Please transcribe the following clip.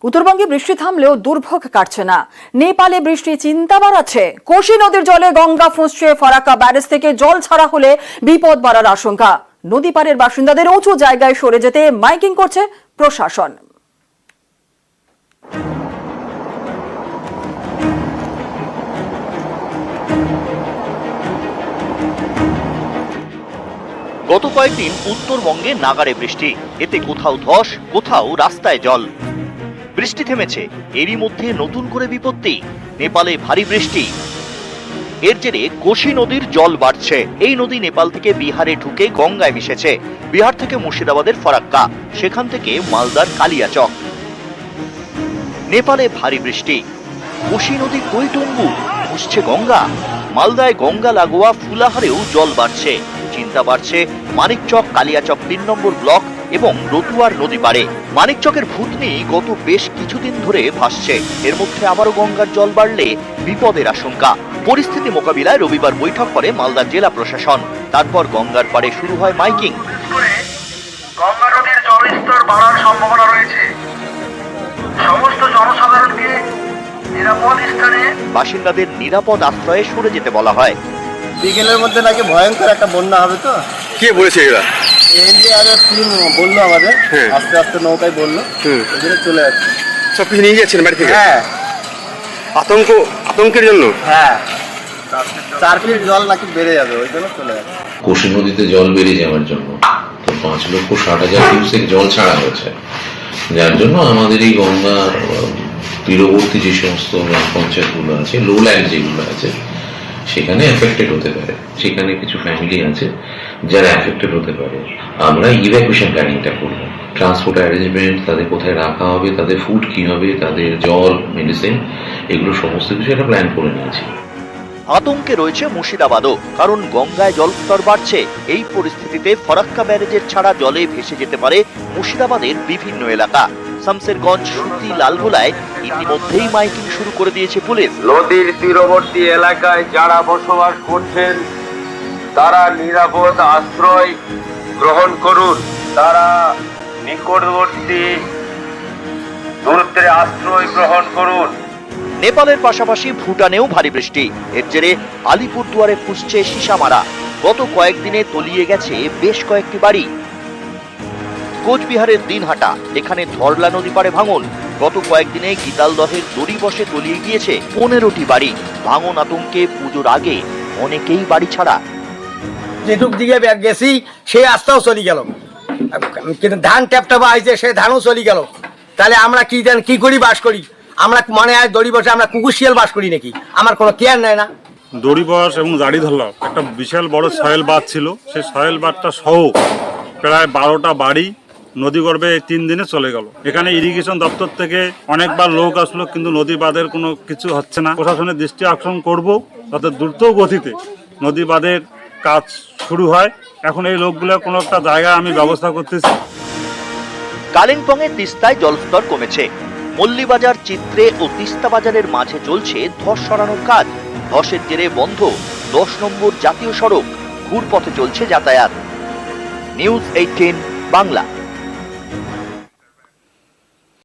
উত্তরবঙ্গে বৃষ্টি থামলেও দুর্ভোগ কাটছে না। নেপালে বৃষ্টি চিন্তা বাড়াচ্ছে। কোশি নদীর জলে গঙ্গা ফুঁসছে। ফারাক্কা ব্যারেজ থেকে জল ছাড়া হলে বিপদ বাড়ার আশঙ্কা। নদী পাড়ের বাসিন্দাদের উঁচু জায়গায় সরে যেতে মাইকিং করছে প্রশাসন। গত কয়েকদিন উত্তরবঙ্গে নাগাড়ে বৃষ্টি, এতে কোথাও ধস, কোথাও রাস্তায় জল। বৃষ্টি থেমেছে, এরই মধ্যে নতুন করে বিপত্তি। নেপালে ভারী বৃষ্টি, এর জেরে কোশি নদীর জল বাড়ছে। এই নদী নেপাল থেকে বিহারে ঢুকে গঙ্গায় মিশেছে। বিহার থেকে মুর্শিদাবাদের ফারাক্কা, সেখান থেকে মালদার কালিয়াচক। নেপালে ভারী বৃষ্টি, কোশি নদী টইটুম্বু, ফুসছে গঙ্গা। মালদায় গঙ্গা লাগোয়া ফুলাহারেও জল বাড়ছে। চিন্তা বাড়ছে মানিকচক, কালিয়াচক ৩ নম্বর ব্লক এবং রতুয়ার নদী পাড়ে। মানিকচকের ভূতনি গত বেশ কিছুদিন ধরে ভাসছে। এর মধ্যে আবারও গঙ্গার জল বাড়লে বিপদের আশঙ্কা। পরিস্থিতি মোকাবিলায় রবিবার বৈঠক করে মালদা জেলা প্রশাসন। তারপর গঙ্গার পাড়ে শুরু হয় মাইকিং। গঙ্গা নদীর জলস্তর বাড়ার সম্ভাবনা রয়েছে। সমস্ত জনসাধারণকে নিরাপদ স্থানে, বাসিন্দাদের নিরাপদ আশ্রয়ে সরে যেতে বলা হয়। বিকেলের মধ্যে নাকি ভয়ঙ্কর একটা বন্যা হবে। তো কে বলেছে এরা? এনডিআরএফ টিম বললো আমাদের, আস্তে আস্তে নৌকায় বললো, ওখানে চলে যাচ্ছে। সব কিছু নিয়ে যাচ্ছেন বাড়ি থেকে? হ্যাঁ, আতঙ্কের জন্য। হ্যাঁ, 4 ফিট জল নাকি বেড়ে যাবে, ওই জন্য চলে যাচ্ছে। কোশি নদীতে জল বেড়ে যাওয়ার জন্য তো 5,60,000 কিউসেক জল ছাড়া হয়েছে, যার জন্য আমাদের এই গঙ্গা তীরবর্তী যে সমস্ত গ্রাম পঞ্চায়েতগুলো আছে, লো ল্যান্ড যেগুলো আছে, সেখানে এফেক্টেড হতে পারে। সেখানে কিছু ফ্যামিলি আছে যারা এফেক্টেড হতে পারে। আমরা ইভ্যাকুয়েশন প্ল্যানিংটা করবো, ট্রান্সপোর্ট অ্যারেঞ্জমেন্ট, তাদের কোথায় রাখা হবে, তাদের ফুড কি হবে, তাদের জল, মেডিসিন, এগুলো সমস্ত কিছু একটা প্ল্যান করে নিয়েছি। আতঙ্কে রয়েছে মুর্শিদাবাদও, কারণ গঙ্গায় জলস্তর বাড়ছে। এই পরিস্থিতিতে ফারাক্কা ব্যারেজের ছাড়া জলে ভেসে যেতে পারে মুর্শিদাবাদের বিভিন্ন এলাকা। শামসেরগঞ্জ, সুতি, লালগোলায় ইতিমধ্যেই মাইকিং শুরু করে দিয়েছে পুলিশ। নদীর তীরবর্তী এলাকায় যারা বসবাস করছেন তারা নিরাপদ আশ্রয় গ্রহণ করুন। তারা নিকটবর্তী দূরত্বে আশ্রয় গ্রহণ করুন। নেপালের পাশাপাশি ভুটানেও ভারী বৃষ্টি, এর জেরে আলিপুরদুয়ারে ফুসছে সীসামারা। গত কয়েকদিনে তলিয়ে গেছে বেশ কয়েকটি বাড়ি। কোচবিহারের দিনহাটা, এখানে ধরলা নদী পাড়ে ভাঙন। গত কয়েকদিনে গীতালদহের দড়ি বসে তলিয়ে গিয়েছে 15টি বাড়ি। ভাঙন আতঙ্কে পুজোর আগে অনেকেই বাড়ি ছাড়া। যেটুক দিকে গেছি সেই রাস্তাও চলে গেল, কিন্তু ধান ট্যাপটাপা আইছে, সেই ধানও চলে গেল। তাহলে আমরা কি করি, বাস করি? আমরা মনে হয় দড়ি বসে আমরা কুকুর শিয়াল বাস করি নাকি? আমার কোনো কেয়ার নেয় না। দড়ি বস এবং জাড়ি ধরলাম, একটা বিশাল বড় সয়েল বাঁধ ছিল। সেই সয়েল বাঁধটা সহ প্রায় 12টা বাড়ি নদীগর্ভে 3 দিনে চলে গেল। এখানে ইরিগেশন দপ্তর থেকে অনেকবার লোক আসলো, কিন্তু নদী বাঁধের কোনো কিছু হচ্ছে না। প্রশাসনের দৃষ্টি আকর্ষণ করব যাতে দ্রুত গতিতে নদী বাঁধের কাজ শুরু হয়। এখন এই লোকগুলো কোনো একটা জায়গায় আমি ব্যবস্থা করতেছি। কালিম্পংয়ের তিস্তায় জলস্তর কমেছে। মল্লিবাজার, চিত্রে ও তিস্তা বাজারের মাঝে চলছে ধস সরানোর কাজ। ধসের জেরে বন্ধ 10 নম্বর জাতীয় সড়ক, ঘুরপথে চলছে যাতায়াত। নিউজ 18 বাংলা।